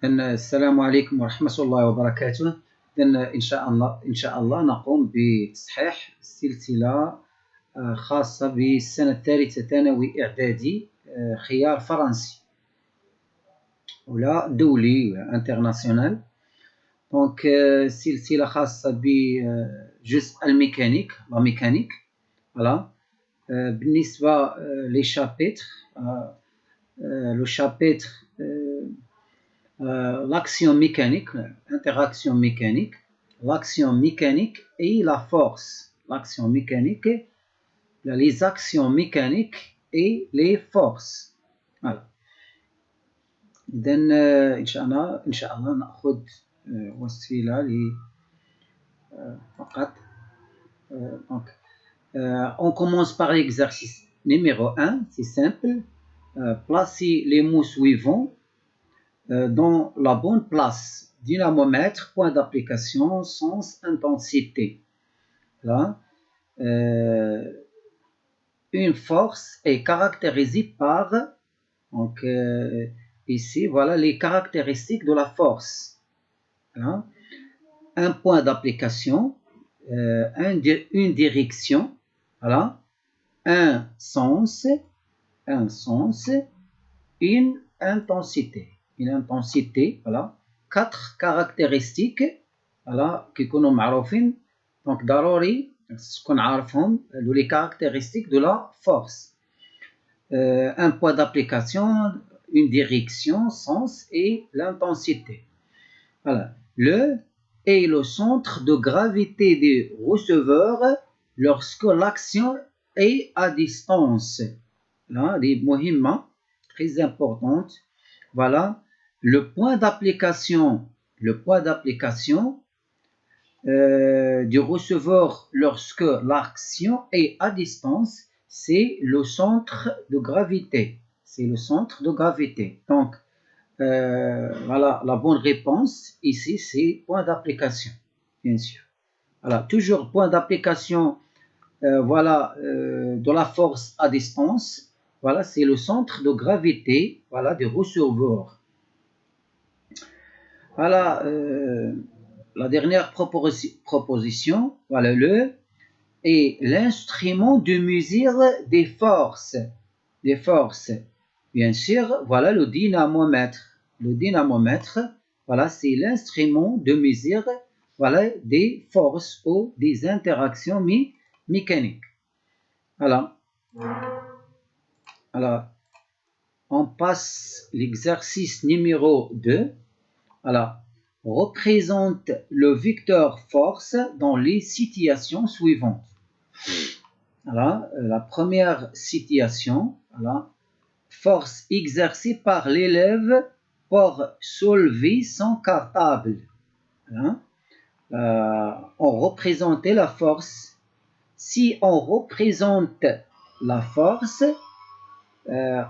السلام عليكم ورحمة الله وبركاته. إن شاء الله نقوم بتصحيح سلسلة خاصة بالسنة الثالثة ثانوي إعدادي، خيار فرنسي ولا دولي انترناسيونال. دونك سلسلة خاصة بجزء الميكانيك، لا ميكانيك. فوالا بالنسبة لي شابيتر، لو شابيتر l'action mécanique, l'interaction mécanique, l'action mécanique et la force. L'action mécanique, les actions mécaniques et les forces. Voilà. إذن إن شاء الله نأخذ وسيلة فقط. On commence par l'exercice numéro 1, c'est simple. Placez les mots suivants dans la bonne place. Dynamomètre, point d'application, sens, intensité. Là, une force est caractérisée par, donc ici, voilà les caractéristiques de la force. Là, un point d'application, une direction, voilà, un sens, une intensité. Une intensité, voilà, 4 caractéristiques, voilà, qui كونوا معروفين. Donc ضروري تكون عارفهم les caractéristiques de la force. Un point d'application, une direction, sens et l'intensité. Voilà. Le est le centre de gravité des receveurs lorsque l'action est à distance. Là, des مهمة très importantes. Voilà. Le point d'application du receveur lorsque l'action est à distance, c'est le centre de gravité. C'est le centre de gravité. Donc, voilà, la bonne réponse ici, c'est point d'application, bien sûr. Voilà, toujours point d'application, voilà, de la force à distance. Voilà, c'est le centre de gravité, voilà, du receveur. Voilà, la dernière proposition, voilà, le est l'instrument de mesure des forces. Bien sûr, voilà le dynamomètre. Le dynamomètre, voilà, c'est l'instrument de mesure, voilà, des forces ou des interactions mécaniques. Voilà. Alors, on passe l'exercice numéro 2. Alors, représente le vecteur force dans les situations suivantes. Alors, la première situation, voilà, force exercée par l'élève pour soulever son cartable. Voilà. On représentait la force. Si on représente la force,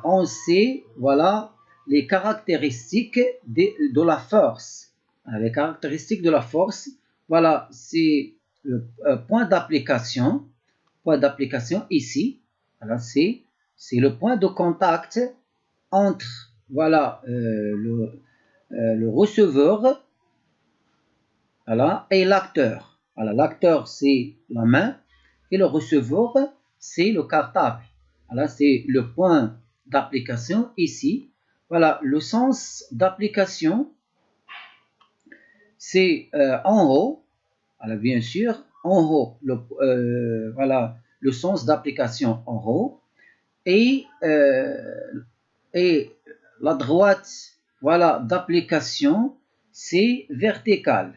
on sait, voilà, les caractéristiques de la force. Les caractéristiques de la force, voilà, c'est le point d'application. Point d'application ici, voilà, c'est le point de contact entre, voilà, le receveur, voilà, et l'acteur. Voilà, l'acteur c'est la main et le receveur c'est le cartable. Voilà, c'est le point d'application ici. Voilà, le sens d'application, c'est en haut. Alors, bien sûr, en haut, voilà, le sens d'application en haut. Et la droite, voilà, d'application, c'est vertical.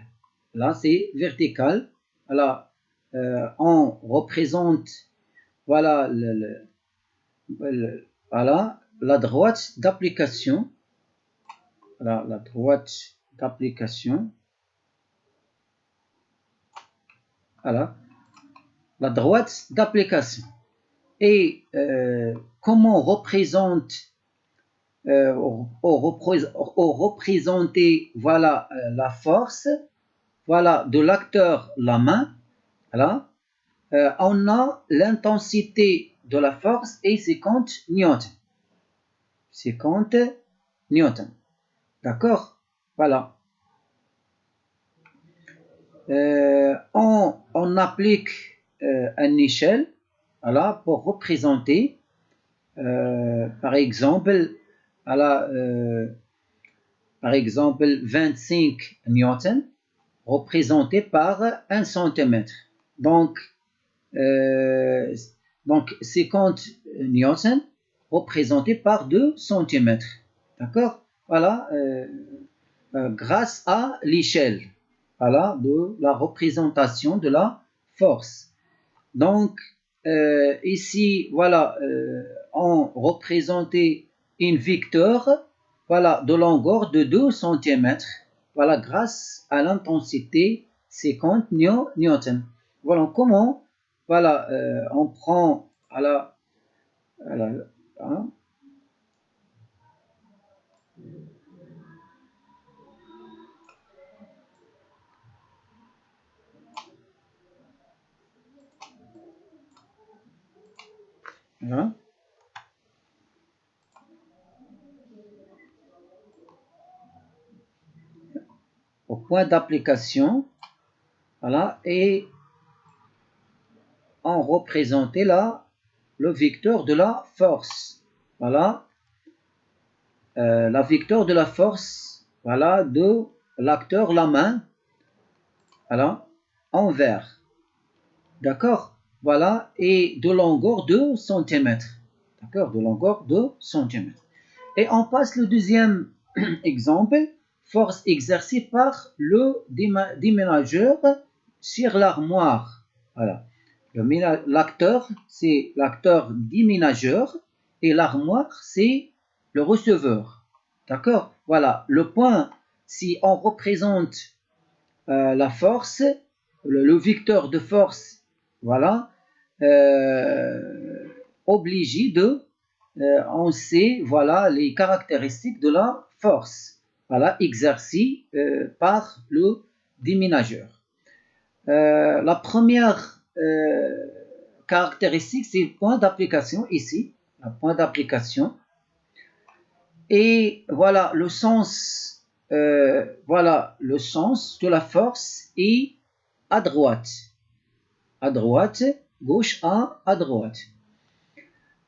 Là, c'est vertical. Voilà, on représente, voilà, voilà, la droite d'application. Voilà, la droite d'application. Voilà, la droite d'application. Et comment représenter, voilà, la force, voilà, de l'acteur, la main. Voilà, on a l'intensité de la force est 50 newtons. 50 newtons. D'accord? Voilà. On applique une échelle, voilà, pour représenter, par exemple, voilà, par exemple 25 newtons représenté par 1 cm. Donc, euh, donc 50 newtons représenté par 2 cm. D'accord? Voilà, grâce à l'échelle, voilà, de la représentation de la force. Donc, ici, voilà, on représentait une vecteur, voilà, de longueur de 2 cm, voilà, grâce à l'intensité 50 newtons. Voilà comment, voilà, on prend, voilà, voilà, hein, voilà, au point d'application, voilà, et on représentait là le vecteur de la force. Voilà, la vecteur de la force, voilà, de l'acteur, la main, voilà, envers. D'accord? Voilà, et de longueur de centimètres. D'accord? De longueur de centimètres. Et on passe le deuxième exemple, force exercée par le déménageur sur l'armoire. Voilà. L'acteur, c'est l'acteur déménageur et l'armoire, c'est le receveur. D'accord? Voilà. Le point, si on représente la force, le vecteur de force, voilà, obligé de, on sait, voilà, les caractéristiques de la force, voilà, exercée par le déménageur. La première caractéristique, c'est le point d'application ici, le point d'application. Et voilà voilà le sens de la force est à droite. À droite, gauche à droite.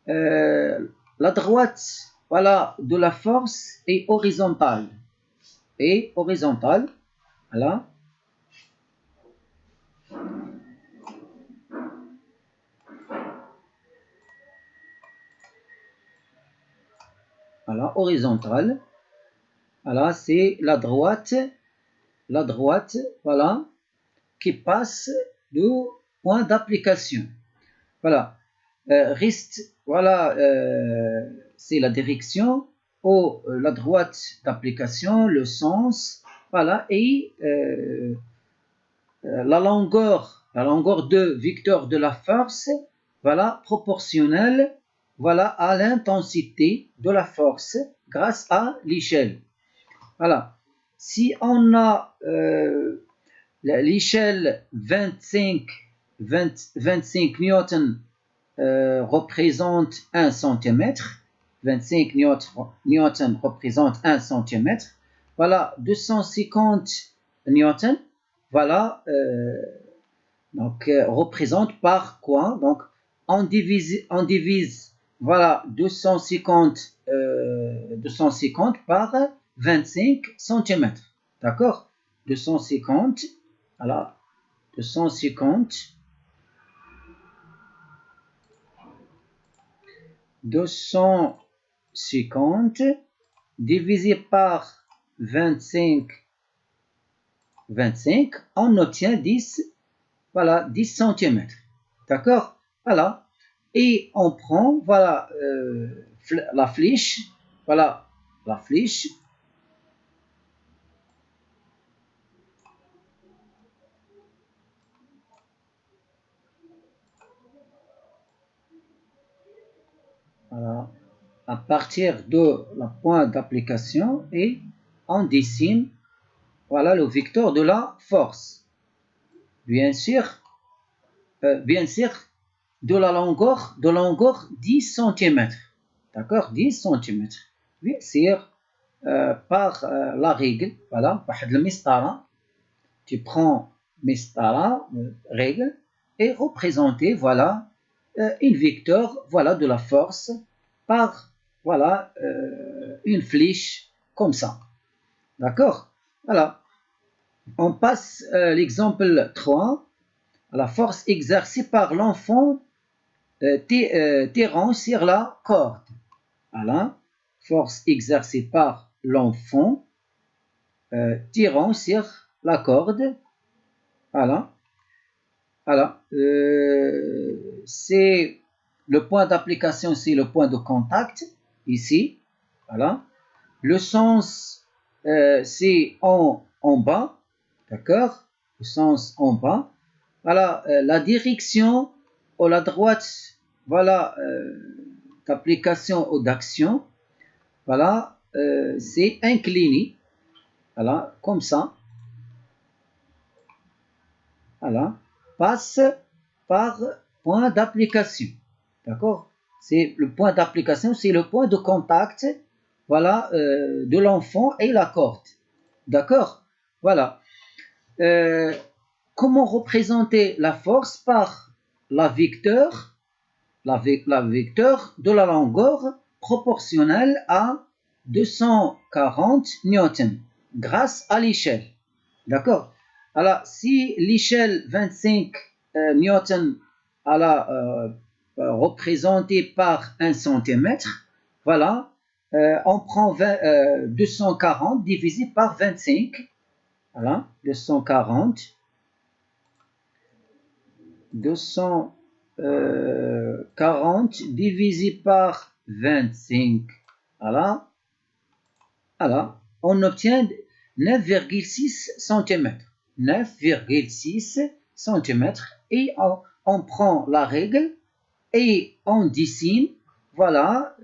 La droite, voilà, de la force est horizontale. Et horizontale, voilà. Voilà, horizontale. Voilà, c'est la droite, voilà, qui passe du point d'application. Voilà. Reste, voilà, c'est la direction ou la droite d'application, le sens, voilà, et la longueur de vecteur de la force, voilà, proportionnelle, voilà, à l'intensité de la force grâce à l'échelle. Voilà. Si on a l'échelle 25 newtons représente 1 cm, 25 newtons représente 1 cm, voilà, 250 newtons, voilà, donc représente par quoi? Donc on divise voilà, 250 par 25 cm, d'accord? 250, voilà, 250 divisé par 25, on obtient 10, voilà, 10 cm. D'accord? Voilà. Et on prend, voilà, la flèche, voilà, la flèche. Voilà, à partir de la point d'application et on dessine, voilà, le vecteur de la force. Bien sûr, de la longueur 10 cm. D'accord? 10 cm. Bien sûr, par la règle. Voilà, tu prends Mistara, règle, et représenter, voilà, une vecteur, voilà, de la force par, voilà, une flèche comme ça. D'accord? Voilà. On passe l'exemple 3. La force exercée par l'enfant tirant sur la corde. Voilà. Force exercée par l'enfant tirant sur la corde. Voilà. Voilà. C'est le point d'application, c'est le point de contact ici. Voilà. Le sens, c'est en bas. D'accord? Le sens en bas. Voilà. La direction ou la droite, voilà, d'application ou d'action. Voilà. C'est incliné. Voilà. Comme ça. Voilà. Passe par point d'application. D'accord? C'est le point d'application, c'est le point de contact, voilà, de l'enfant et la corde. D'accord? Voilà. Comment représenter la force par la vecteur, la vecteur de la longueur proportionnelle à 240 newtons grâce à l'échelle. D'accord? Alors, si l'échelle 25 newtons représentée par 1 cm, voilà, on prend 240 divisé par 25. Voilà, 240 divisé par 25. Voilà, voilà, on obtient 9,6 cm. 9,6 cm et on prend la règle et on dessine, voilà,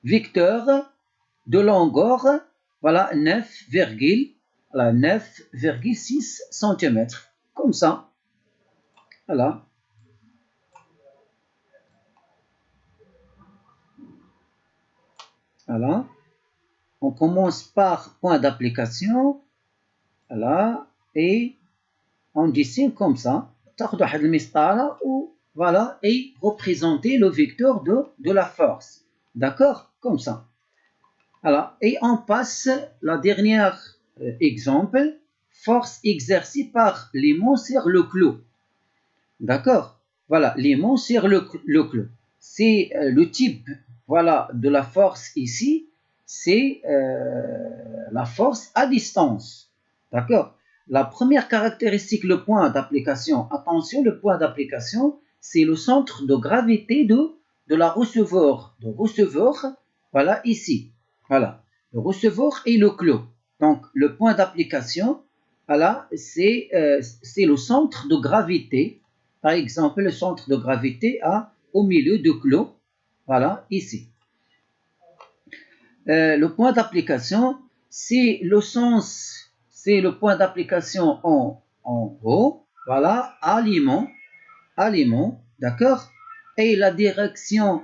vecteur de longueur, voilà, 9,6 cm. Comme ça. Voilà. Voilà. On commence par point d'application. Voilà. Et on dessine comme ça. Voilà. Et représenter le vecteur de la force. D'accord? Comme ça. Voilà. Et on passe la dernière exemple. Force exercée par l'aimant sur le clou. D'accord? Voilà. L'aimant sur le clou. C'est le type, voilà, de la force ici. C'est la force à distance. D'accord? La première caractéristique, le point d'application. Attention, le point d'application, c'est le centre de gravité de la receveur. De receveur, voilà, ici. Voilà. Le receveur et le clou. Donc, le point d'application, voilà, c'est le centre de gravité. Par exemple, le centre de gravité au milieu du clou. Voilà, ici. Le point d'application, c'est le sens, c'est le point d'application en haut, voilà, à l'aimant, d'accord? Et la direction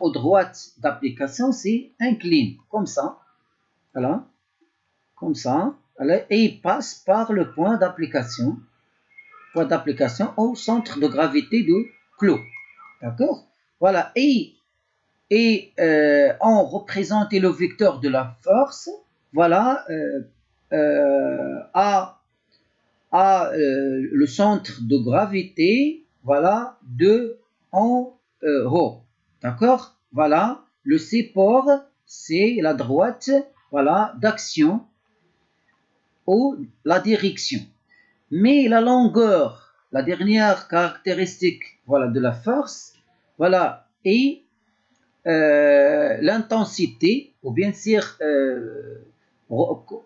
aux droite d'application, c'est incline, comme ça, voilà, comme ça, et il passe par le point d'application au centre de gravité du clou, d'accord? Voilà, et on représente le vecteur de la force, voilà, le centre de gravité, voilà, en haut, d'accord? Voilà, le support, c'est la droite, voilà, d'action ou la direction. Mais la longueur, la dernière caractéristique, voilà, de la force, voilà, est l'intensité, ou bien sûr,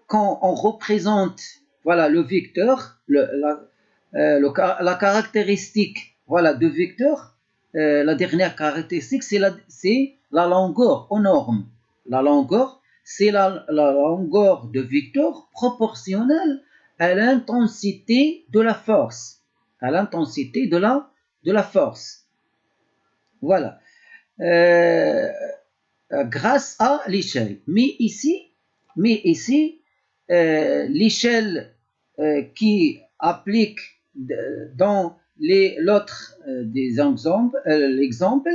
quand on représente, voilà, le vecteur, la caractéristique, voilà, de vecteur, la dernière caractéristique, c'est la longueur aux normes. La longueur, c'est la longueur de vecteur proportionnelle à l'intensité de la force. À l'intensité de la force. Voilà. grâce à l'échelle. Mais ici, l'échelle qui applique dans l'autre des exemples, l'exemple,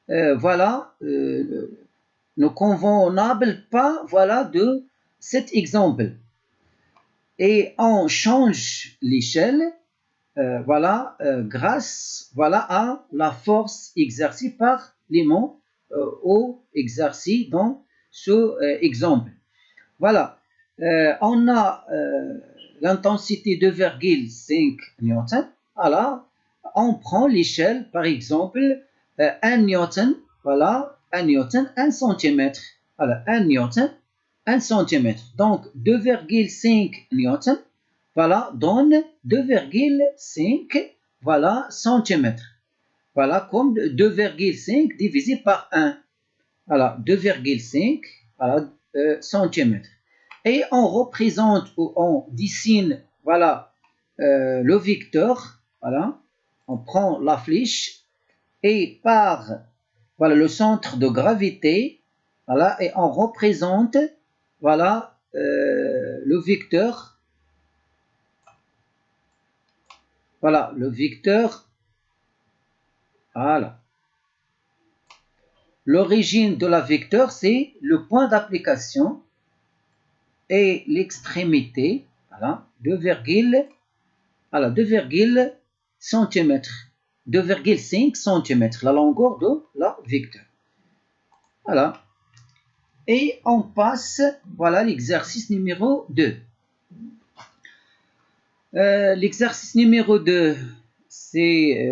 voilà, ne convenable pas, voilà, de cet exemple. Et on change l'échelle, voilà, grâce, voilà, à la force exercée par l'aimant au exercice dans ce exemple. Voilà, on a l'intensité 2,5 newton. Voilà, on prend l'échelle, par exemple, 1 newton, voilà, 1 newton, 1 cm. Voilà, 1 newton, 1 cm. Donc, 2,5 newton, voilà, donne 2,5, voilà, cm. Voilà, comme 2,5 divisé par 1. Voilà, 2,5, voilà, cm. Et on représente ou on dessine, voilà, le vecteur, voilà, on prend la flèche et par, voilà, le centre de gravité, voilà, et on représente, voilà, le vecteur, voilà, le vecteur, voilà. L'origine de la vecteur, c'est le point d'application et l'extrémité, voilà, 2,5 cm, 2,5 cm, la longueur de la vecteur. Voilà. Et on passe, voilà, l'exercice numéro 2. L'exercice numéro 2, c'est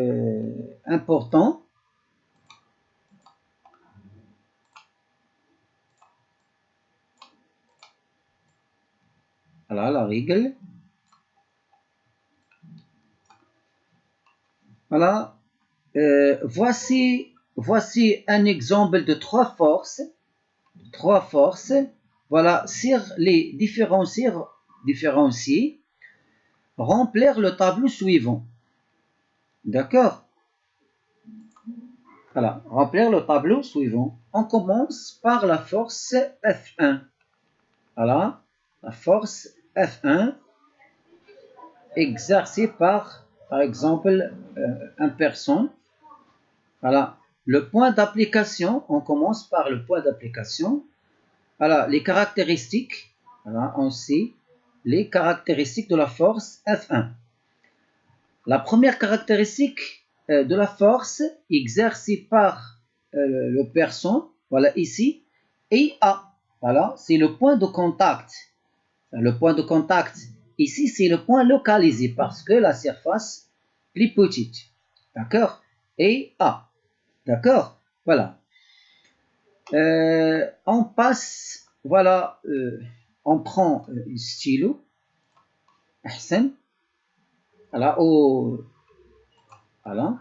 important. Voilà la règle. Voilà. Voici un exemple de trois forces. Voilà, sur les différencier, remplir le tableau suivant. D'accord? Voilà, remplir le tableau suivant. On commence par la force F1. Voilà, la force F1 exercée par exemple, une personne. Voilà, le point d'application, on commence par le point d'application. Voilà, les caractéristiques, voilà, on sait les caractéristiques de la force F1. La première caractéristique de la force exercée par le personne, voilà ici, et A. Voilà, c'est le point de contact. Le point de contact, ici, c'est le point localisé parce que la surface est plus petite. D'accord? Et A. D'accord? Voilà. On passe, voilà, on prend un stylo. Voilà, voilà.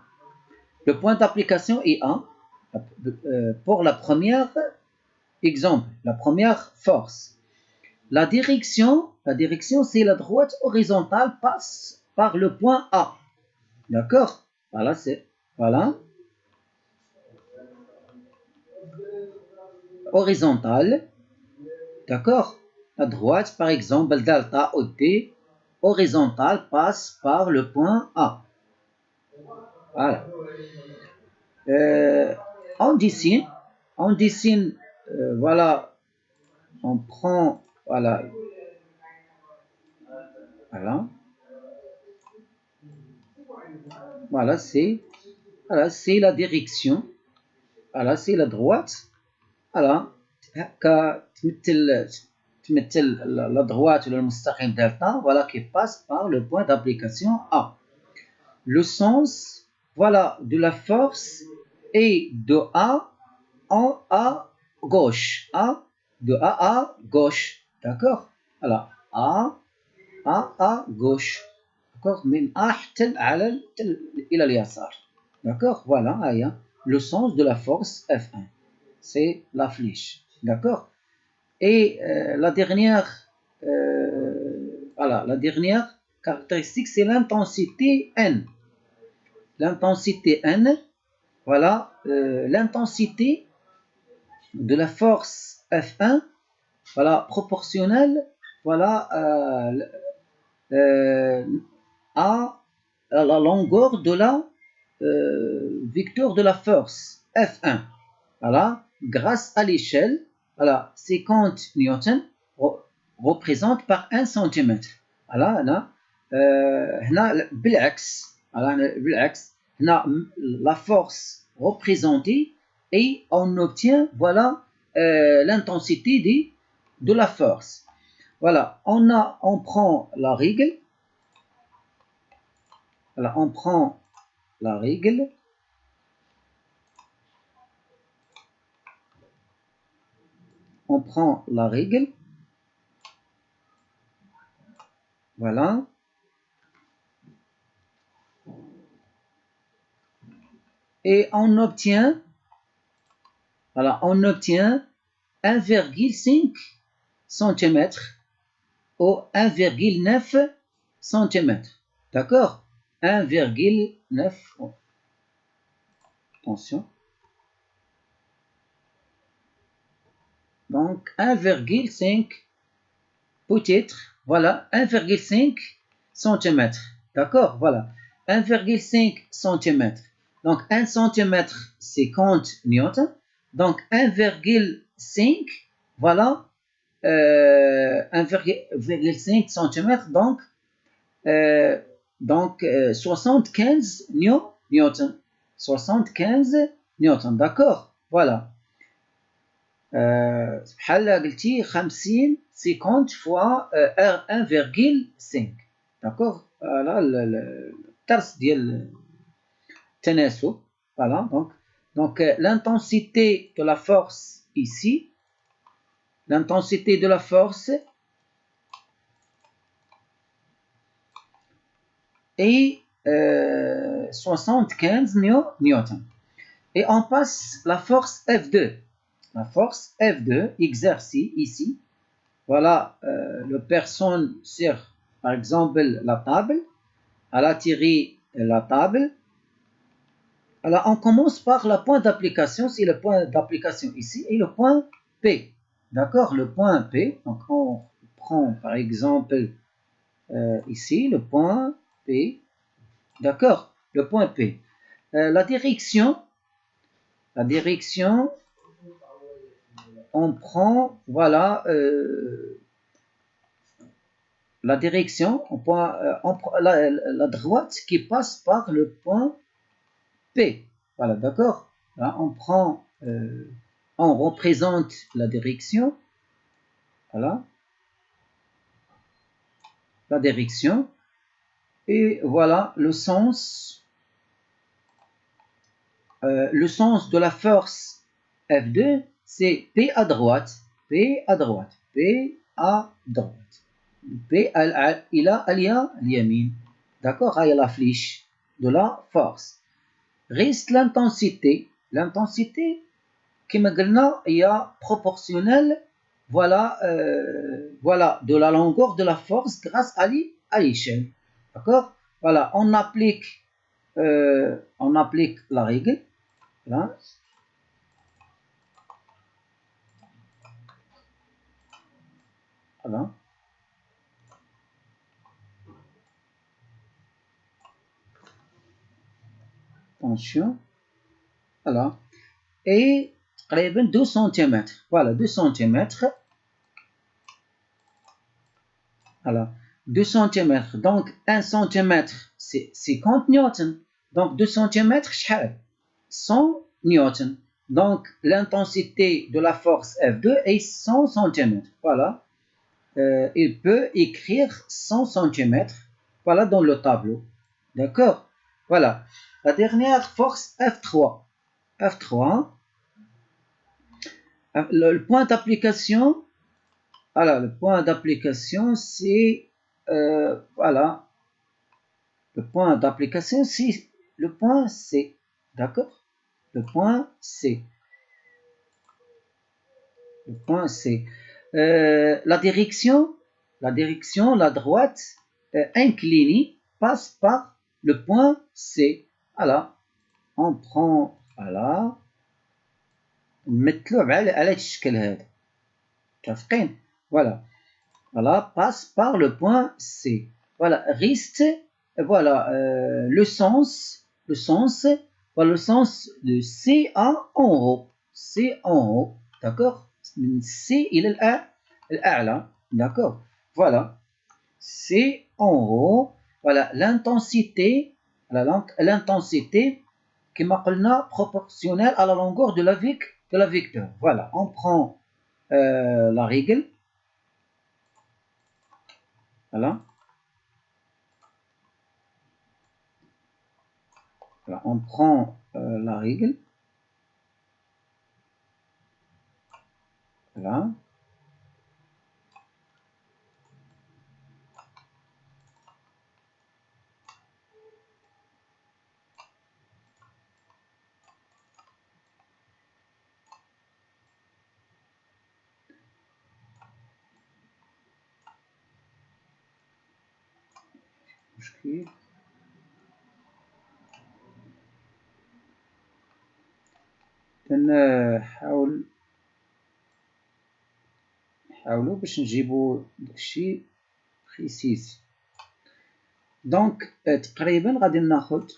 Le point d'application est 1 pour la première exemple, la première force. La direction, c'est la droite horizontale passe par le point A. D'accord? Voilà, c'est, voilà. Horizontale. D'accord? La droite, par exemple, delta OT, horizontale passe par le point A. Voilà. On dessine, voilà, on prend, voilà, voilà, c'est la direction, voilà, c'est la droite, voilà, تمثل la droite le المستقيم delta, voilà, qui passe par le point d'application A. Le sens, voilà, de la force est de A à gauche, de A à gauche, d'accord? Alors, A à gauche, d'accord? من A إلى اليسار, d'accord? Voilà, le sens de la force F1, c'est la flèche, d'accord? Et la dernière caractéristique, c'est l'intensité N. L'intensité N, voilà, l'intensité de la force F1, voilà, proportionnelle, voilà, à la longueur de la vecteur de la force F1. Voilà, grâce à l'échelle, voilà, 50 newtons représente par 1 cm. voilà, هنا هنا بالعكس voilà, بالعكس هنا la force représentée et on obtient voilà l'intensité de la force. Voilà, on prend la règle. Voilà, on prend la règle. On prend la règle. Voilà. Et on obtient, voilà, on obtient 1,5 cm ou 1,9 cm. D'accord? 1,9. Attention. Donc 1,5 peut-être, voilà, 1,5 cm. D'accord? Voilà, 1,5 cm. Donc 1 cm, c'est 50 newtons. Donc 1,5, voilà, 1,5 cm, donc 75 newtons. 75 newtons, d'accord? Voilà. بحال قلتي 50 50 fois 1,5. d'accord? Voilà الدرس ديال التناسب. Voilà, donc l'intensité de la force ici, l'intensité de la force est 75 newtons. Et on passe la force F2. La force F2 exercée ici. Voilà, la personne sur, par exemple, la table. Elle a tiré la table. Alors, on commence par le point d'application. C'est le point d'application ici. Et le point P. D'accord? Le point P. Donc, on prend, par exemple, ici, le point P. D'accord? Le point P. La direction, on prend, voilà, la direction, on prend, la droite qui passe par le point P. Voilà, d'accord? Là, on prend, on représente la direction. Voilà. La direction. Et voilà le sens de la force F2, c'est P à droite, P à droite, P à droite. P إلى اليمين. D'accord? Il y a la flèche de la force. Reste l'intensité. L'intensité, comme قلنا, est proportionnelle, voilà, voilà, de la longueur de la force grâce à l'échelle. D'accord? Voilà, on applique la règle. Là. Voilà. Attention. Voilà. Et 2 cm. Voilà, 2 cm. Voilà, 2 cm. Donc 1 cm, c'est 50 newtons. Donc 2 cm, 100 newtons. Donc l'intensité de la force F2 est 100 cm. Voilà. Il peut écrire 100 cm. Voilà dans le tableau. D'accord? Voilà. La dernière force F3. F3. Le point d'application. Alors, le point d'application, c'est voilà. Le point d'application, c'est le point C. D'accord? Le point C. Le point C. La direction, la droite inclinée passe par le point C. Voilà. On prend, voilà. نمثلوه على هذا الشكل هذا متفقين. voilà passe par le point C. Voilà reste voilà le sens voilà le sens de CA en haut. C en haut, d'accord, من C إلى الأعلى, d'accord. Voilà C en haut. Voilà l'intensité, l'intensité كما قلنا proportionnelle à la longueur de la vecteur. Voilà, on prend la règle. Voilà. Voilà, on prend la règle. Voilà. مشكل. نحاولوا باش نجيبوا داكشي بريسيز. دونك تقريبا غادي ناخذ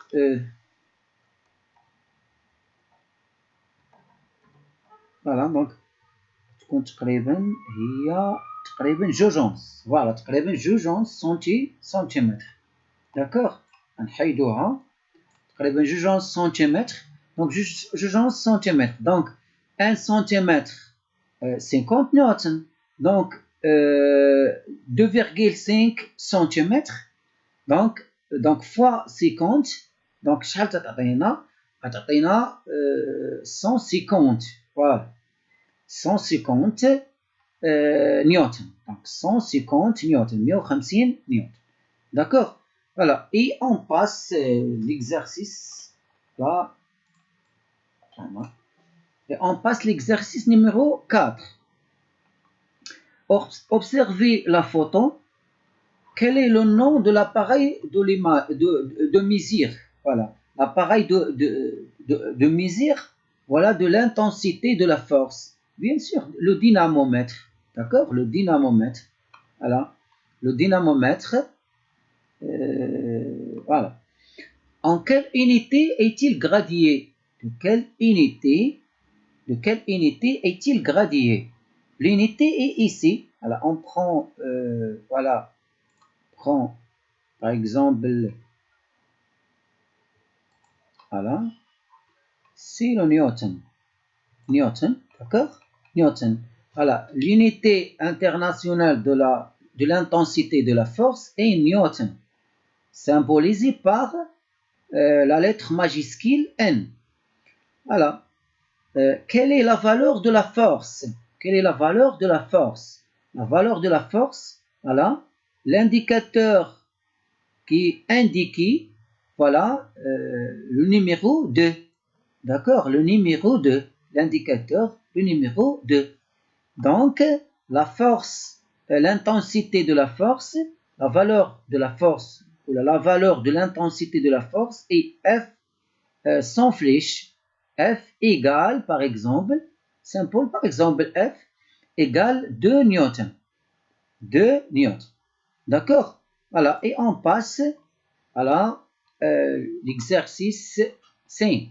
فوالا دونك تكون تقريبا هي تقريبا جوج ونص. فوالا تقريبا جوج ونص سنتيمتر. داكوغ نحيدوها تقريبا جوج ونص سنتيمتر. دونك جوج ونص سنتيمتر. دونك 1 سنتيمتر 50 نيوتن. دونك 2,5 سنتيمتر. دونك فوا 50. دونك شحال تعطينا؟ غتعطينا 150. فوالا 150 نيوتن. دونك 150 نيوتن 150 نيوتن. D'accord. Voilà. Et on passe l'exercice là. Et on passe l'exercice numéro 4. Observez la photo. Quel est le nom de l'appareil de mesure? Voilà. L'appareil de mesure, voilà, de l'intensité de la force. Bien sûr, le dynamomètre. D'accord? Le dynamomètre. Voilà. Le dynamomètre. Voilà. En quelle unité est-il gradué? De quelle unité est-il gradué? L'unité est ici. Alors on prend, voilà, par exemple, voilà, c'est le Newton. Newton, d'accord? Newton. Voilà, l'unité internationale de l'intensité de la force est Newton, symbolisée par la lettre majuscule N. Voilà. Quelle est la valeur de la force? Quelle est la valeur de la force? La valeur de la force, voilà, l'indicateur qui indique, voilà, le numéro 2. D'accord? Le numéro 2. L'indicateur, le numéro 2. Donc, la force, l'intensité de la force, la valeur de la force, ou la valeur de l'intensité de la force est F sans flèche. F égale, par exemple, simple, par exemple, F égale 2 newtons. 2 newtons. D'accord? Voilà, et on passe à l'exercice 5.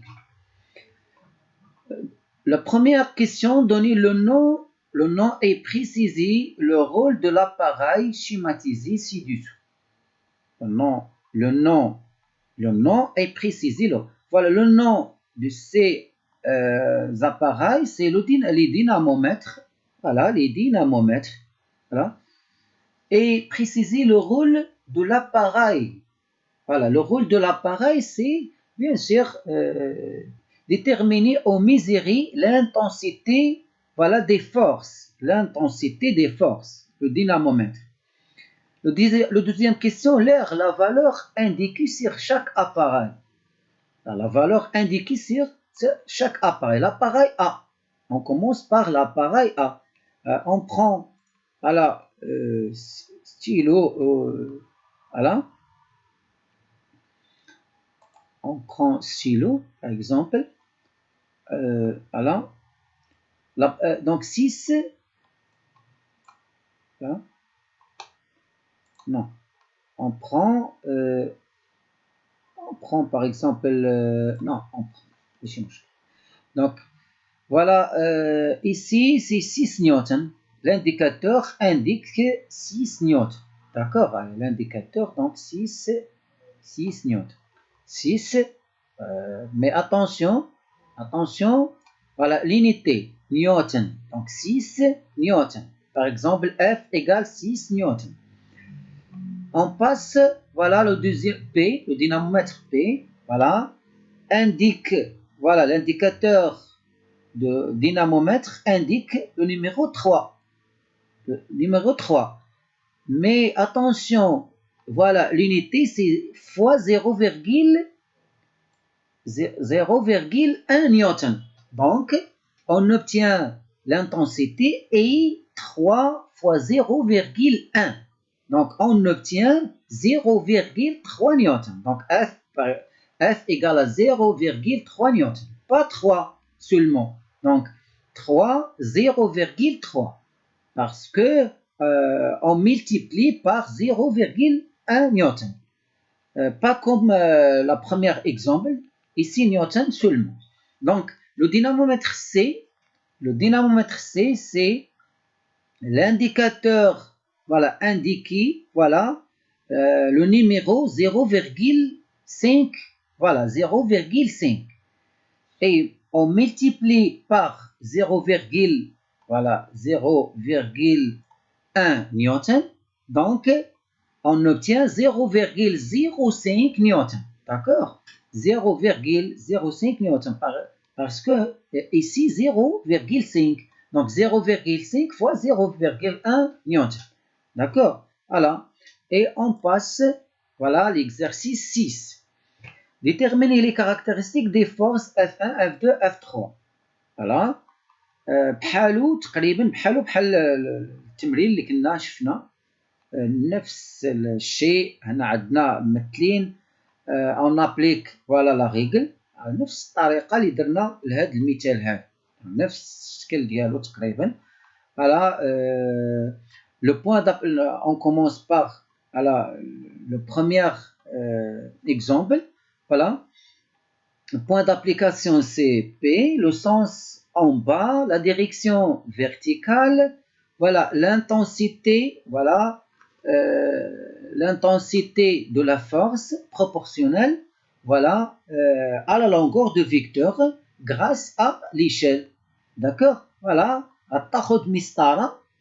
La première question, donner le nom et préciser le rôle de l'appareil schématisé ci-dessous. Le nom est précisé. Voilà, le nom de ces appareils, c'est les dynamomètres. Voilà, les dynamomètres. Voilà. Et préciser le rôle de l'appareil. Voilà, le rôle de l'appareil, c'est bien sûr déterminer ou mesurer l'intensité, voilà, des forces. L'intensité des forces, le dynamomètre. Le deuxième question, la valeur indiquée sur chaque appareil. La valeur indiquée sur chaque appareil. L'appareil A. On commence par l'appareil A. On prend, voilà, stylo, voilà. On prend stylo, par exemple. Voilà. Donc 6, là, non, on prend par exemple, non, on prend, donc voilà, ici c'est 6 newtons. L'indicateur indique 6 newtons. D'accord, l'indicateur, donc 6 newtons. 6, mais attention, voilà, l'unité, newton. Donc 6 newtons. Par exemple, F égale 6 newtons. On passe, voilà, le deuxième P, le dynamomètre P, voilà, indique, voilà, l'indicateur de dynamomètre indique le numéro 3. Le numéro 3. Mais attention, voilà, l'unité c'est fois 0,1 newton. Donc, on obtient l'intensité et 3 fois 0,1. Donc, on obtient 0,3 newton. Donc, F égale à 0,3 newton. Pas 3 seulement. Donc, 3, 0,3. Parce que on multiplie par 0,1 newton. Pas comme la première exemple, ici newton seulement. Donc, le dynamomètre C, c'est l'indicateur, voilà, indiqué, voilà, le numéro 0,5, voilà, 0,5. Et on multiplie par 0,1 newton, donc on obtient 0,05 newton, d'accord, 0,05 newton, parce que ici 0,5, donc 0,5 fois 0,1 newton, d'accord, voilà, et on passe, voilà, l'exercice 6. Déterminer les caractéristiques des forces F1, F2, F3. voilà بحالو تقريبا بحال التمرين اللي كنا شفنا نفس الشيء. هنا عندنا ممثلين اون ابليك فوالا لا ريغل نفس الطريقه اللي درنا لهذا المثال هذا، نفس الشكل ديالو تقريبا. فوالا لو بوين اون كومونس باغ فوالا لو بروميير exemple. Voilà, le point d'application c'est P, le sens en bas, la direction verticale, voilà l'intensité, voilà l'intensité de la force proportionnelle, voilà à la longueur de vecteur grâce à l'échelle. D'accord, voilà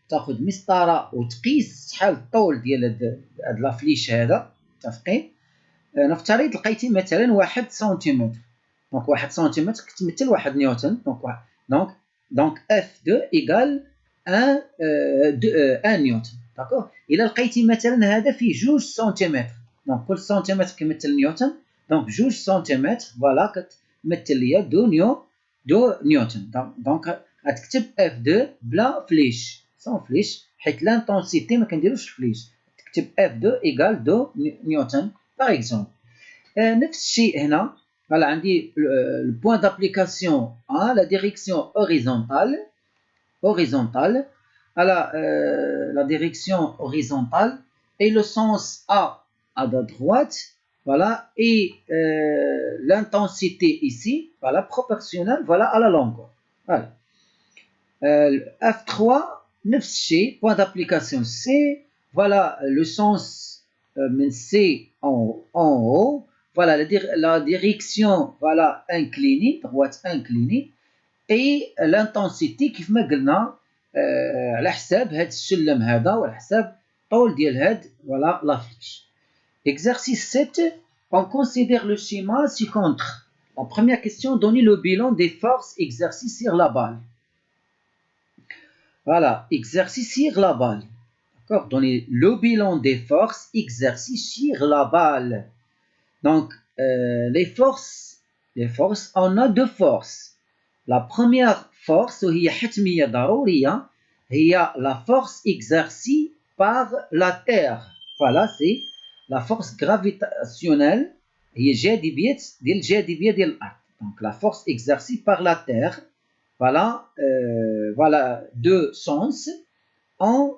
تاخذ مسطره وتقيس شحال الطول ديال هاد لا فليش هذا، متفقين؟ نفترض لقيتي مثلا 1 سنتيمتر، دونك 1 سنتيمتر كتمثل 1 نيوتن، دونك F2 ايكال 1 نيوتن، داكوغ. الا لقيتي مثلا هذا فيه 2 سنتيمتر، دونك كل سنتيمتر كيمثل نيوتن، دونك 2 سنتيمتر فوالا كتمثل ليا 2 نيوتن. دونك غتكتب F2 بلا فليش، سون فليش، حيت لانتونسيتي ما كنديروش فليش، تكتب F2 ايكال 2 نيوتن باغ اكزومبل. نفس الشيء هنا، voilà عندي le point d'application à la direction horizontale, la direction horizontale et le sens à la droite, voilà, et l'intensité ici, voilà, proportionnelle, voilà, à la longueur. Voilà. F3, نفس الشيء, point d'application C, voilà le sens C en haut, voilà la direction, voilà, inclinée, droite inclinée, et l'intensité كيف ما قلنا على حساب هاد السلم هذا وعلى حساب طول ديال هاد voilà la flèche. Exercice 7, on considère le schéma ci-contre. La première question, donner le bilan des forces exercées sur la balle. Voilà, exercice sur la balle. D'accord, donner le bilan des forces exercées sur la balle. Donc, les forces, on a deux forces. La première force, هي حتمية ضرورية، هي la force exercée par la Terre. Voilà, c'est la force gravitationnelle، هي الجاذبية ديال الأرض. Donc, la force exercée par la Terre. voilà, voilà deux sens en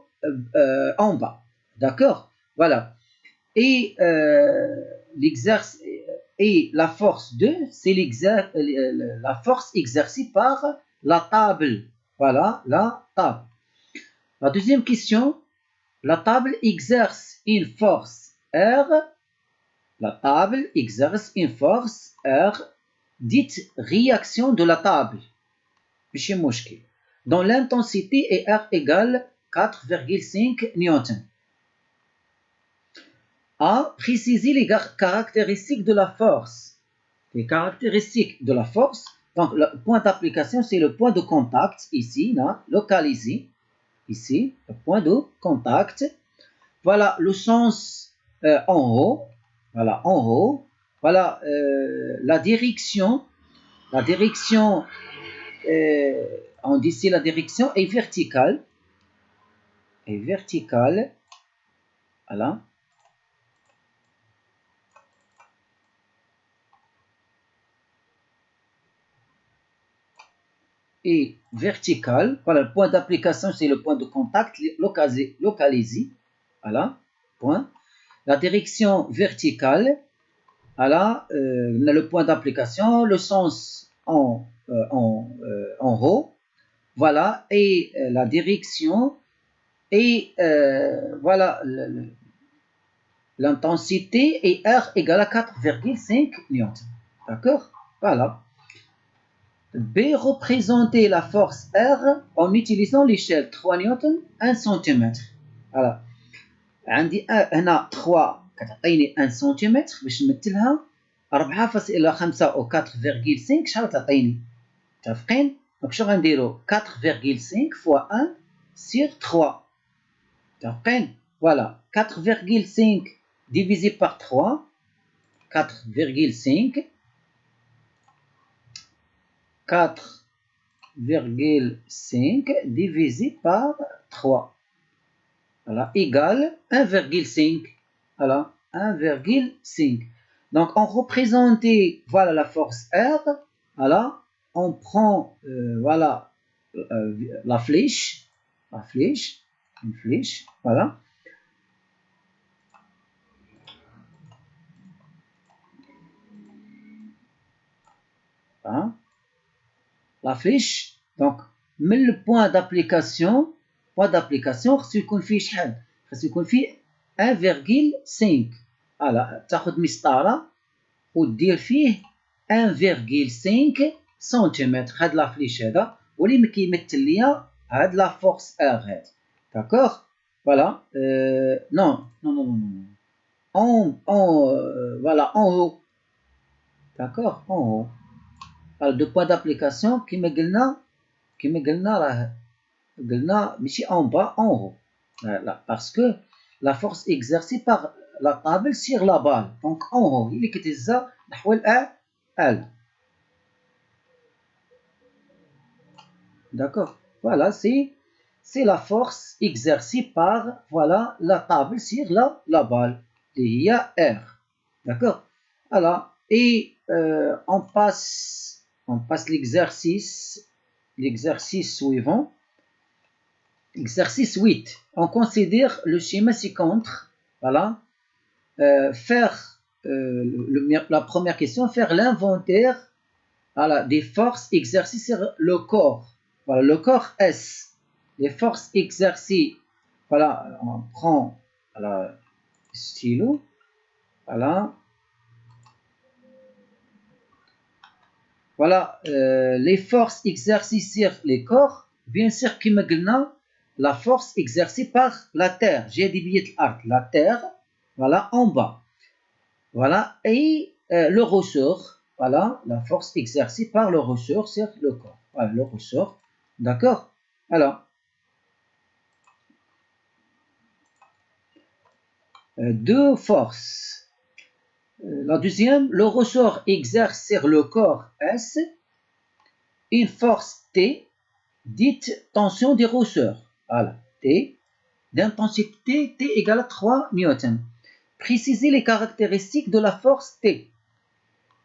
bas. D'accord? Voilà. Et et la force 2, c'est la force exercée par la table. Voilà, la table. La deuxième question, la table exerce une force R. La table exerce une force R, dite réaction de la table. Dont l'intensité est R égale 4,5 newtons. A. Préciser les caractéristiques de la force. Les caractéristiques de la force, donc le point d'application, c'est le point de contact, ici, là, localisé, ici, le point de contact. Voilà le sens en haut, voilà, en haut. Voilà la direction, on dit ici la direction est verticale, voilà. Et verticale, voilà, le point d'application, c'est le point de contact localisé, voilà, point. La direction verticale, voilà, le point d'application, le sens en haut, voilà, et la direction, et voilà, l'intensité est R égale à 4,5 newtons. D'accord? Voilà. B. Représenter la force R en utilisant l'échelle 3 newtons 1 cm. Voilà. عندي هنا 3 كتعطيني 1 سنتيمتر باش نمثلها 4.5 أو 4,5 شحال تعطيني؟ متفقين؟ دونك شنو غنديرو 4,5 fois 1 sur 3. متفقين؟ Voilà. 4,5 divisé par 3. 4,5 divisé par 3. Voilà, égale 1,5. Voilà, 1,5. Donc, on représentait, voilà, la force R. Voilà, on prend, voilà, la flèche, une flèche, voilà. Voilà. La flèche, donc, mais le point d'application, خصو يكون فيه شحال؟ خصو يكون فيه 1,5. فوالا تاخذ مسطره ودير فيه 1,5 سنتيمتر. هاد لا فليش هذا هو اللي كيمثل ليا هاد لا فورس ار هاد. داكوغ فوالا نو نو نو نو فوالا en haut. داكوغ en haut. دو بوان دابليكاسيون كيما قلنا راه قلنا ماشي en bas, en haut. Là, parce que la force exercée par la table sur la balle, donc en haut, il est نحو L. D'accord. Voilà, c'est la force exercée par, voilà, la table sur la balle. Il y a R. D'accord. Voilà. Et on passe l'exercice suivant. Exercice 8. On considère le schéma ci-contre. Voilà. Faire la première question, faire l'inventaire, voilà, des forces exercées sur le corps. Voilà, le corps S. Les forces exercées. Voilà, on prend, voilà, stylo. Voilà. Voilà, les forces exercées sur les corps. Bien sûr, comme قلنا, la force exercée par la terre. J'ai dit la terre, voilà, en bas. Voilà, et le ressort, voilà, la force exercée par le ressort sur le corps. Voilà, le ressort, d'accord? Alors, deux forces. La deuxième, le ressort exerce sur le corps S une force T, dite tension des ressorts. Voilà, T, d'intensité T égale à 3 newtons. Préciser les caractéristiques de la force T.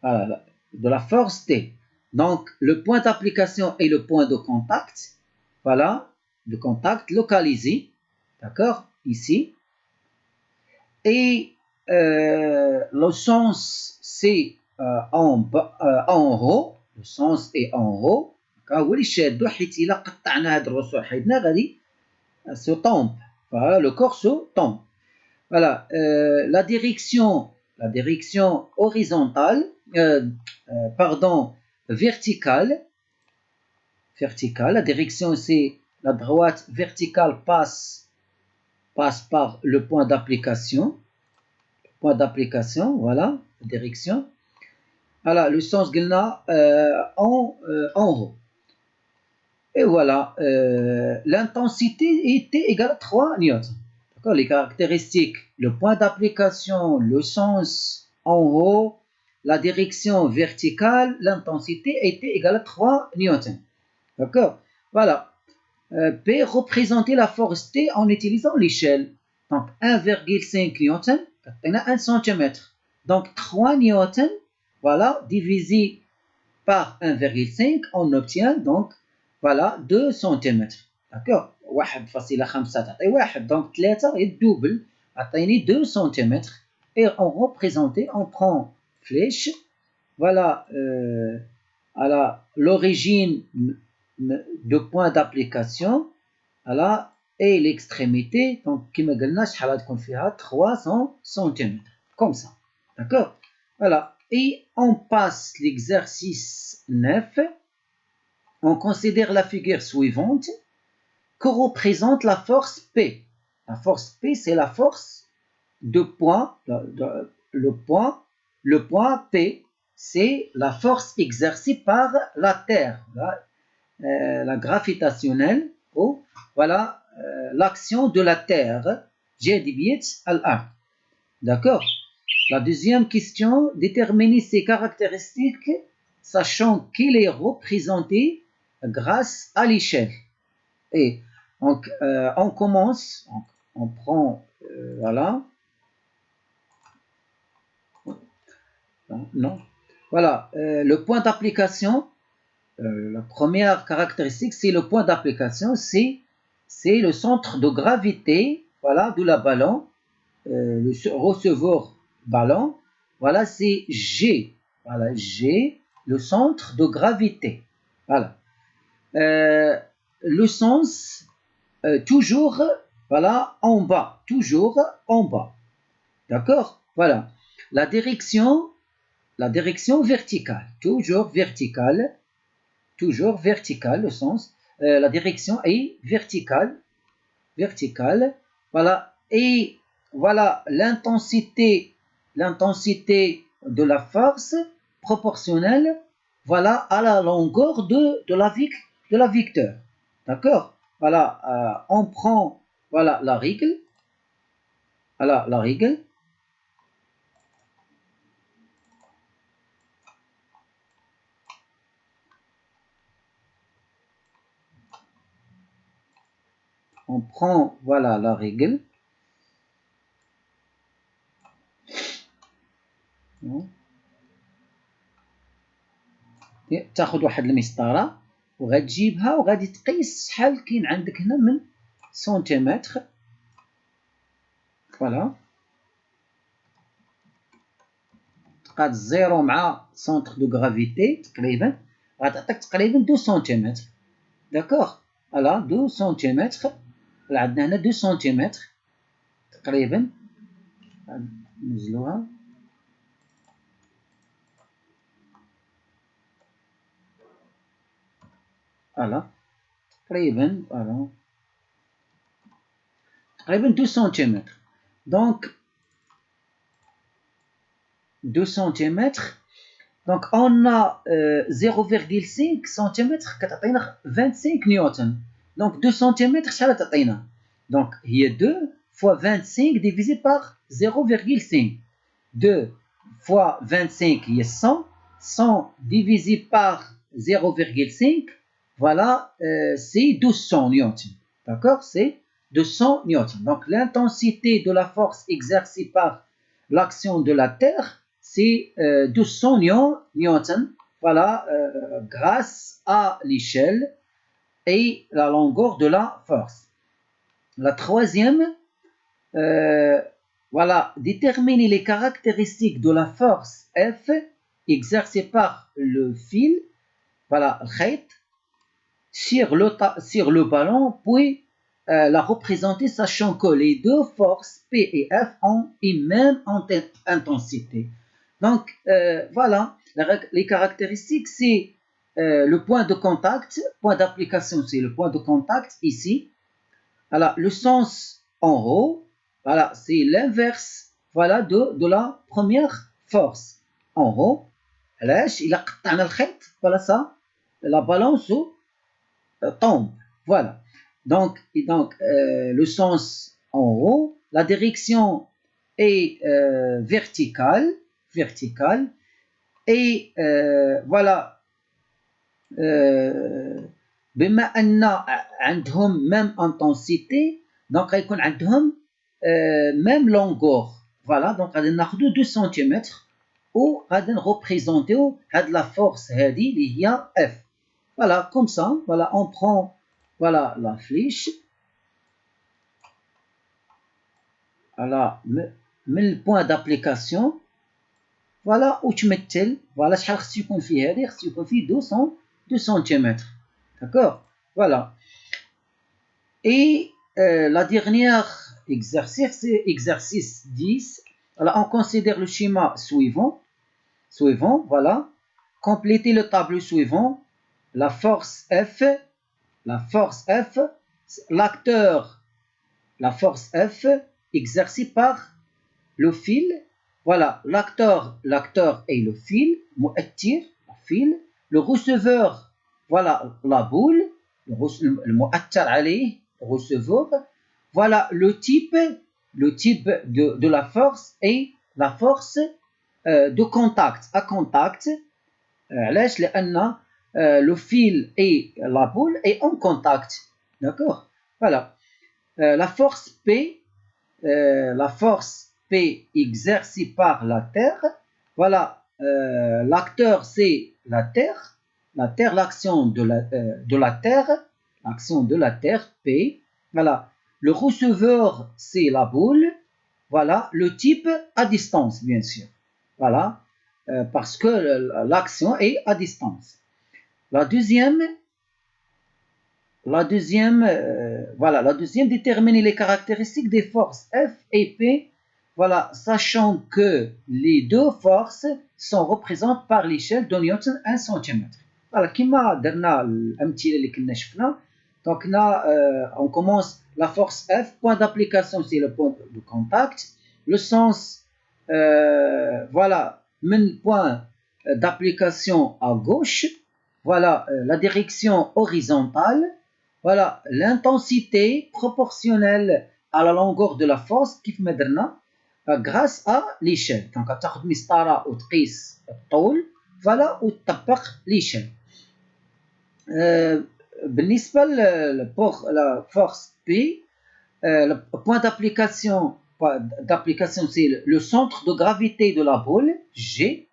Voilà, de la force T. Donc, le point d'application est le point de contact. Voilà, de contact localisé. D'accord, ici. Et le sens, c'est en haut. Le sens est en haut. هو اللي شادو حيت إلا قطعنا هاد الرسوح حيدنا غادي se tombe. Voilà, le corps se tombe. Voilà, la direction horizontale, pardon, verticale. La direction, c'est la droite verticale passe par le point d'application. Voilà, la direction. Voilà, le sens قلنا en haut. Et voilà, l'intensité était égale à 3 newtons. D'accord, les caractéristiques, le point d'application, le sens en haut, la direction verticale, l'intensité était égale à 3 newtons. D'accord, voilà. P représenter la force T en utilisant l'échelle. Donc 1,5 newton, on a 1 cm. Donc 3 newtons, voilà, divisé par 1,5, on obtient donc voilà 2 cm. D'accord, 1,5 تعطي 1, donc 3 est double, عطيني 2 cm. Et on représente, on prend flèche, voilà, à l'origine de point d'application, voilà, et l'extrémité, donc كما قلنا شحال غتكون فيها 300 cm, comme ça. D'accord, voilà. Et on passe l'exercice 9. On considère la figure suivante que représente la force P. La force P, c'est la force de point. Le point P, c'est la force exercée par la Terre, la gravitationnelle, ou voilà l'action de la Terre. جاذبية الأرض. D'accord. La deuxième question, déterminer ses caractéristiques, sachant qu'il est représenté grâce à l'échelle. Et donc, on commence, on prend, voilà. Non. Voilà, le point d'application, la première caractéristique, c'est le point d'application, c'est le centre de gravité, voilà, de la ballon, le receveur ballon, voilà, c'est G. Voilà, G, le centre de gravité. Voilà. Le sens, toujours, voilà, en bas. Toujours en bas. D'accord? Voilà. La direction verticale. Toujours verticale. Toujours verticale, le sens. La direction est verticale. Verticale. Voilà. Et voilà l'intensité de la force proportionnelle, voilà, à la longueur de la vecteur. D'accord? Voilà, on prend, voilà, la règle. Voilà, la règle. On prend, voilà, la règle. تاخذ واحد المسطره وغتجيبها وغادي تقيس شحال كاين عندك هنا من سنتيمتر. فوالا تقاد الزيرو مع سونتر دو غرافيتي تقريبا غتعطيك تقريبا 2 سنتيمتر. داكوغ، فوالا 2 سنتيمتر. عندنا هنا 2 سنتيمتر تقريبا. نزلوها. فوالا تقريبا، فوالا تقريبا 2 سنتيمتر. دونك 2 سنتيمتر. دونك on a 0,5 سنتيمتر كتعطينا 25 نيوتن. دونك 2 سنتيمتر شحال تعطينا؟ دونك هي 2 fois 25 divisé par 0,5. 2 fois 25 هي 100. 100 divisé par 0,5, voilà, c'est 200 newtons. D'accord? C'est 200 newtons. Donc l'intensité de la force exercée par l'action de la Terre, c'est 200 newtons. voilà, grâce à l'échelle et la longueur de la force. La troisième, voilà, déterminer les caractéristiques de la force F exercée par le fil, voilà, sur le ballon, puis la représenter sachant que les deux forces P et F ont une même intensité. Donc, voilà, les caractéristiques, c'est le point de contact, point d'application, c'est le point de contact ici. Voilà, le sens en haut, voilà, c'est l'inverse, voilà, de la première force. En haut, voilà ça, la balance tombe. Voilà. Donc le sens en haut, la direction est verticale, et voilà. بما ان عندهم même intensité, donc غيكون عندهم même longueur. Voilà, donc غادي ناخذوا 2 cm وغادي نريبريزونتيو هاد لا فورس هادي اللي هي F. Voilà, comme ça, voilà, on prend, voilà, la flèche. Voilà, من البوان d'application. Voilà, وتمثل, voilà, شحال خصو يكون فيه هادي, خصو يكون فيه 2 cm. D'accord? Voilà. Et la dernière exercice, c'est exercice 10. Alors, on considère le schéma suivant. Voilà. Complétez le tableau suivant. La force F, l'acteur, la force F exercée par le fil. Voilà, l'acteur est le fil, le fil. Le receveur, voilà, la boule, le receveur. Voilà le type de la force et la force de contact, à contact. Le fil et la boule est en contact. D'accord? Voilà. La force P exercée par la Terre. Voilà. L'acteur, c'est la Terre. L'action de la Terre. L'action de la Terre, P. Voilà. Le receveur, c'est la boule. Voilà. Le type à distance, bien sûr. Voilà. Parce que l'action est à distance. La deuxième, déterminer les caractéristiques des forces F et P, voilà, sachant que les deux forces sont représentées par l'échelle de Newton 1 cm. Voilà, كما درنا الأمثلة اللي كنا شفنا. Donc là, on commence la force F, point d'application, c'est le point de contact. Le sens, voilà, من point d'application à gauche. Voilà la direction horizontale. Voilà l'intensité proportionnelle à la longueur de la force كيف ما درنا grâce à l'échelle. Donc تاخذ مسطرة وتقيس الطول voilà وتطبق l'échelle. بالنسبة pour la force P, le point d'application c'est le centre de gravité de la boule G.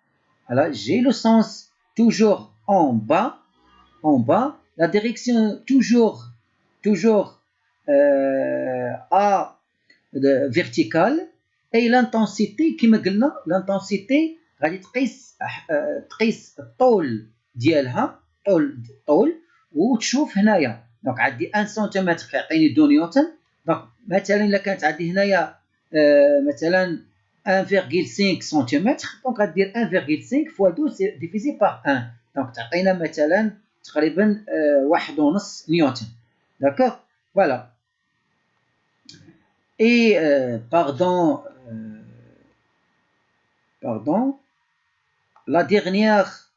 Voilà, G, le sens toujours en bas, la direction toujours à verticale, et l'intensité كما قلنا l'intensité غادي تقيس الطول ديالها طول وتشوف هنايا. دونك عندي 1 سنتيمتر كيعطيني 2 نيوتن. دونك مثلا الا كانت عندي هنايا مثلا 1,5 cm, donc غادير 1,5 fois 2 divisé par 1, donc تعطينا مثلا تقريبا 1.5 نيوتن. D'accord? Voilà. Et pardon, la dernière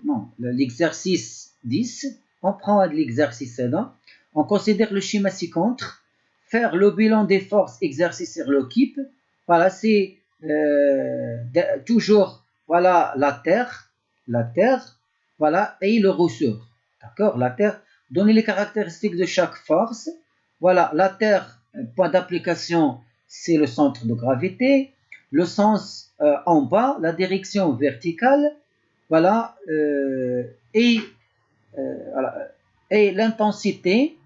non, l'exercice 10, on prend l'exercice 7. On considère le schéma ci-contre. Faire le bilan des forces exercées sur l'équipe. Voilà, c'est toujours voilà la Terre, voilà, et le ressort. D'accord? La Terre. Donner les caractéristiques de chaque force. Voilà, la Terre, point d'application, c'est le centre de gravité. le sens en bas, la direction verticale, voilà, voilà, et l'intensité,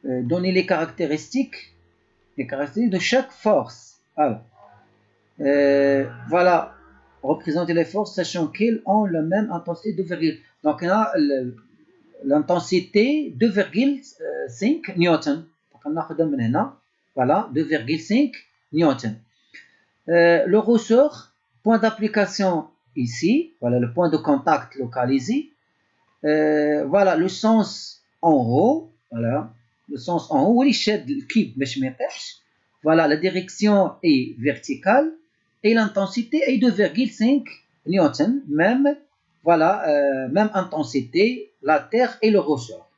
donner les caractéristiques de chaque force. Alors, voilà, représenter les forces sachant qu'elles ont la même intensité 2, donc on a l'intensité 2,5 newton. Donc on a من هنا, voilà, 2,5 newton. Le ressort, point d'application ici, voilà le point de contact localisé. Voilà le sens en haut, voilà le sens en haut, voilà la direction est verticale et l'intensité est 2,5 newton, même, voilà, même intensité, la terre et le ressort.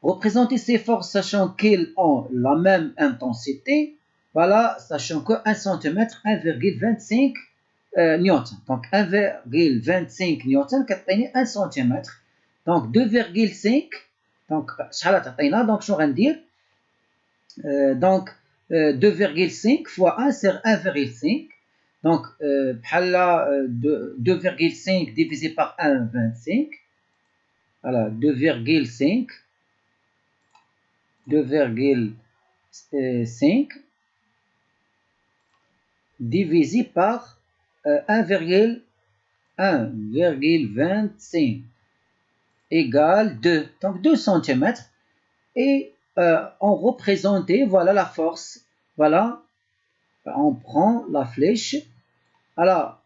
Représenter ces forces sachant qu'elles ont la même intensité, voilà, sachant que 1 cm, 1,25 newton. Donc 1,25 newton, 1 cm. Donc 2,5. Donc, donc je vais dire. Donc 2,5 fois 1, c'est 1,5. Donc 2,5 divisé par 1,25. Voilà, 2,5 divisé par 1,25 égale 2. Donc 2 cm. Et on représentait, voilà la force. Voilà, on prend la flèche. Alors,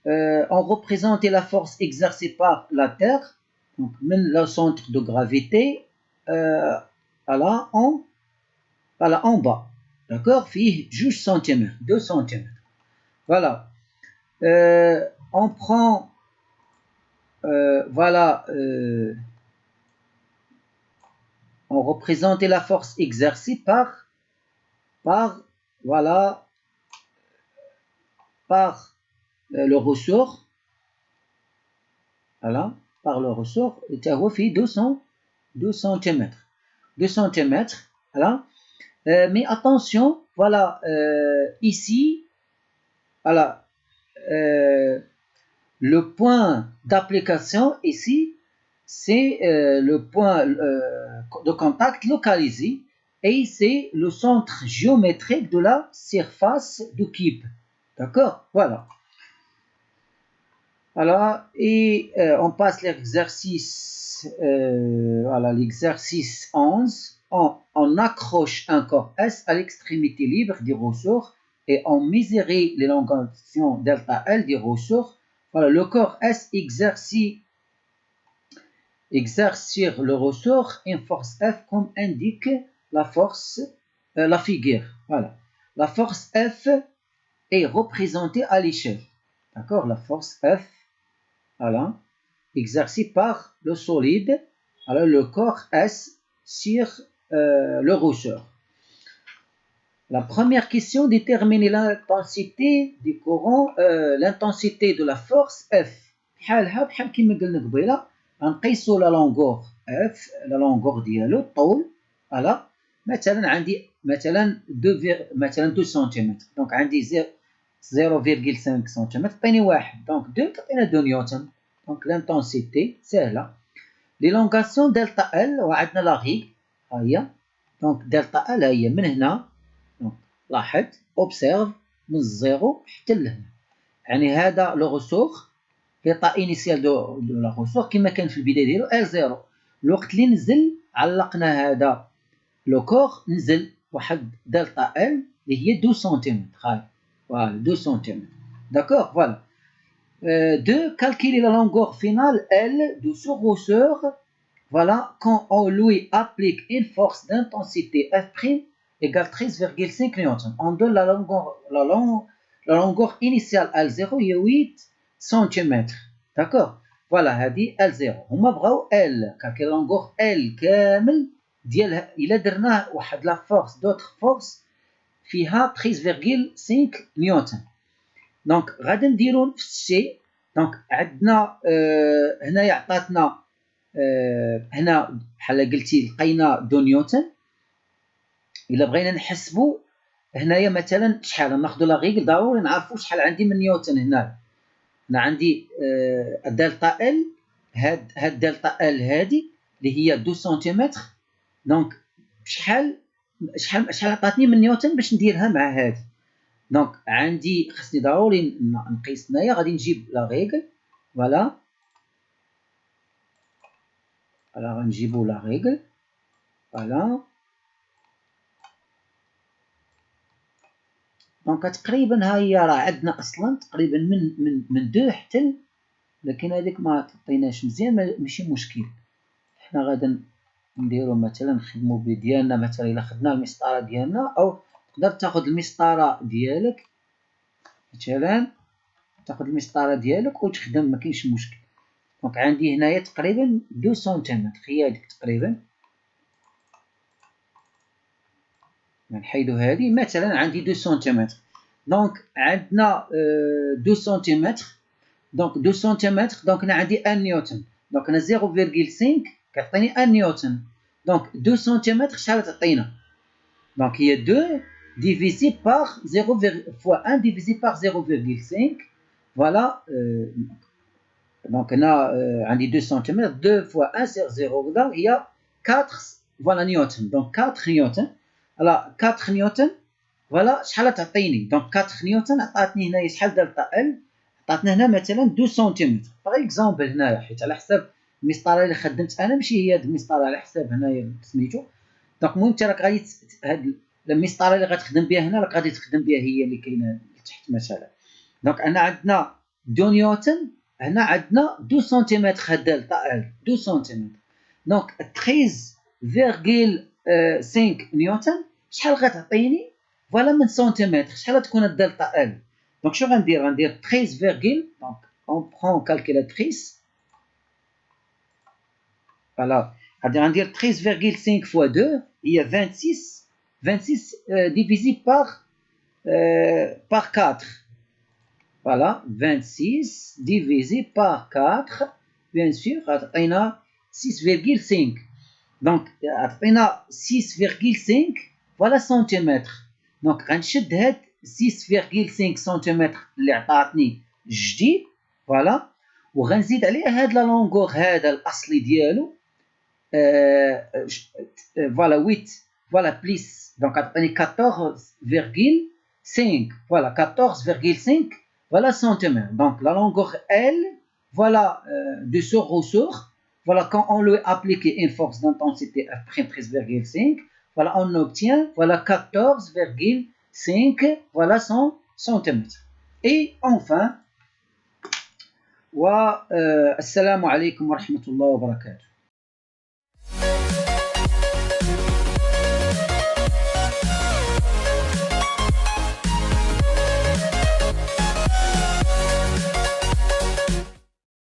on représentait la force exercée par la Terre. Donc, même le centre de gravité, voilà, en bas. D'accord? Fait 2 cm. 2 cm. Voilà. On prend, voilà, on représentait la force exercée par voilà, par le ressort. Voilà, par le ressort, et tu as fait 2 cm. 2 cm, voilà. Mais attention, voilà, ici, voilà, le point d'application ici, c'est le point de contact localisé et c'est le centre géométrique de la surface du cube. D'accord? Voilà. Voilà, et on passe l'exercice, voilà, l'exercice 11. On accroche un corps S à l'extrémité libre du ressort et on mesure l'élongation delta L du ressort. Voilà, le corps S exerce sur le ressort une force F comme indique la force, la figure. Voilà, la force F est représentée à l'échelle. D'accord, la force F, voilà, exercée par le solide, alors le corps S sur le ressort. La première question, déterminer l'intensité du courant, l'intensité de la force F. بحال كما قلنا قبيله غنقيسوا لا لونغور F، لا لونغور ديالو الطول، فوالا مثلا عندي مثلا 2 سنتيمتر، دونك عندي 0,5 سنتيمتر عطيني 1، دونك 2 تعطينا 2 نيوتن. دونك l'intensité سهله. l'élongation دلتا ال وعندنا لا ريغ ها هي، دونك دلتا ال هي من هنا، دونك لاحظ اوبسيرف من الزيرو حتى لهنا، يعني هذا لو رسوخ ليطا انيسيال دو لا رسوخ كما كان في البدايه ديالو ال زيرو. الوقت اللي نزل علقنا هذا لو كور نزل واحد دلتا ال اللي هي 2 سنتيمتر. هاي فوالا 2 سنتيمتر. داكوغ فوالا. De calculer la longueur finale L de ce ressort, voilà, quand on lui applique une force d'intensité F' égale 13,5 newton. On donne la longueur initiale L0 est 8 cm. D'accord? Voilà, هذه L0. هما بغاو L، calculer la longueur L كامل ديالها إلا درناه واحد لا فورس دوطخ فورس فيها 13,5 نيوتن. دونك غادي نديرو نفس الشيء. دونك عندنا هنايا عطاتنا هنا بحال قلتي لقينا 2 نيوتن. الا بغينا نحسبوا هنايا مثلا شحال ناخذ لا ريغل ضروري نعرفوا شحال عندي من نيوتن هنا. انا عندي دلتا ال، هاد دلتا ال هادي اللي هي 2 سنتيمتر، دونك شحال عطاتني من نيوتن باش نديرها مع هادي. دونك عندي خصني ضروري نقيس هنايا، غادي نجيب لا ريغل، فوالا غنجيبو لا ريغل، فوالا. دونك تقريبا ها هي راه عندنا اصلا تقريبا من 2 حتى، لكن هذيك ما تعطيناش مزيان، ماشي مشكل. حنا غادا نديرو مثلا نخدمو بديالنا، مثلا الا خدنا المسطره ديالنا، او تقدر تاخذ المسطره ديالك مثلا، تاخذ المسطره ديالك وتخدم، ما كاينش مشكل. دونك عندي هنايا تقريبا 2 سنتيمتر، هي هذيك تقريبا. نحيدو هذه، مثلا عندي 2 سنتيمتر، دونك عندنا 2 سنتيمتر، دونك 2 سنتيمتر، دونك انا عندي 1 نيوتن، دونك انا 0.5 كتعطيني 1 نيوتن، دونك 2 سنتيمتر شحال تعطينا؟ دونك هي 2 divisé par 0, fois 1 divisé par 0,5. Voilà. Donc, on a عندي 2 cm, 2 fois 1 sur 0, il y a 4 voilà, newton. Donc, 4 newton. Alors, 4 newton, voilà, شحال تعطيني؟ donc 4 نيوتن عطاتني هنايا شحال دلتا ال؟ عطاتنا هنا مثلا 2 سنتيمتر باغ اكزومبل هنايا، حيت على حساب المسطره اللي خدمت انا، ماشي هي هاد المسطره على حساب هنايا سميتو. دونك المهم انت راك غادي هاد المسطره اللي غتخدم بها هنا راك غادي تخدم بها هي اللي كاينه تحت مثلا. دونك انا عندنا 2 نيوتن، هنا عندنا 2 سنتيمتر هاد دلتا ال 2 سنتيمتر، دونك 13.5 نيوتن شحال غتعطيني؟ فوالا من سنتيمتر شحال تكون الدلتا ال؟ دونك شنو غندير 13 دونك اون برون كالكولاتريس، فوالا غادي غندير 13.5 fois 2 هي 26 divisé par 4. Voilà, 26 divisé par 4, bien sûr, غتعطينا 6,5. دونك عطينا 6,5 فوالا سنتيمتر. دونك غنشد هاد 6,5 سنتيمتر اللي عطاتني جديد، فوالا، وغنزيد عليه هاد لا لونغور هذا الاصلي ديالو، فوالا 8، فوالا بليس، دونك عطيني 14,5، فوالا 14,5 voilà centimètres. Donc la longueur L, voilà de ce ressort, voilà quand on lui applique une force d'intensité F' 13,5, voilà on obtient voilà 14,5 voilà centimètres. Et enfin, assalamu alaikum wa rahmatullahi wa barakatuh.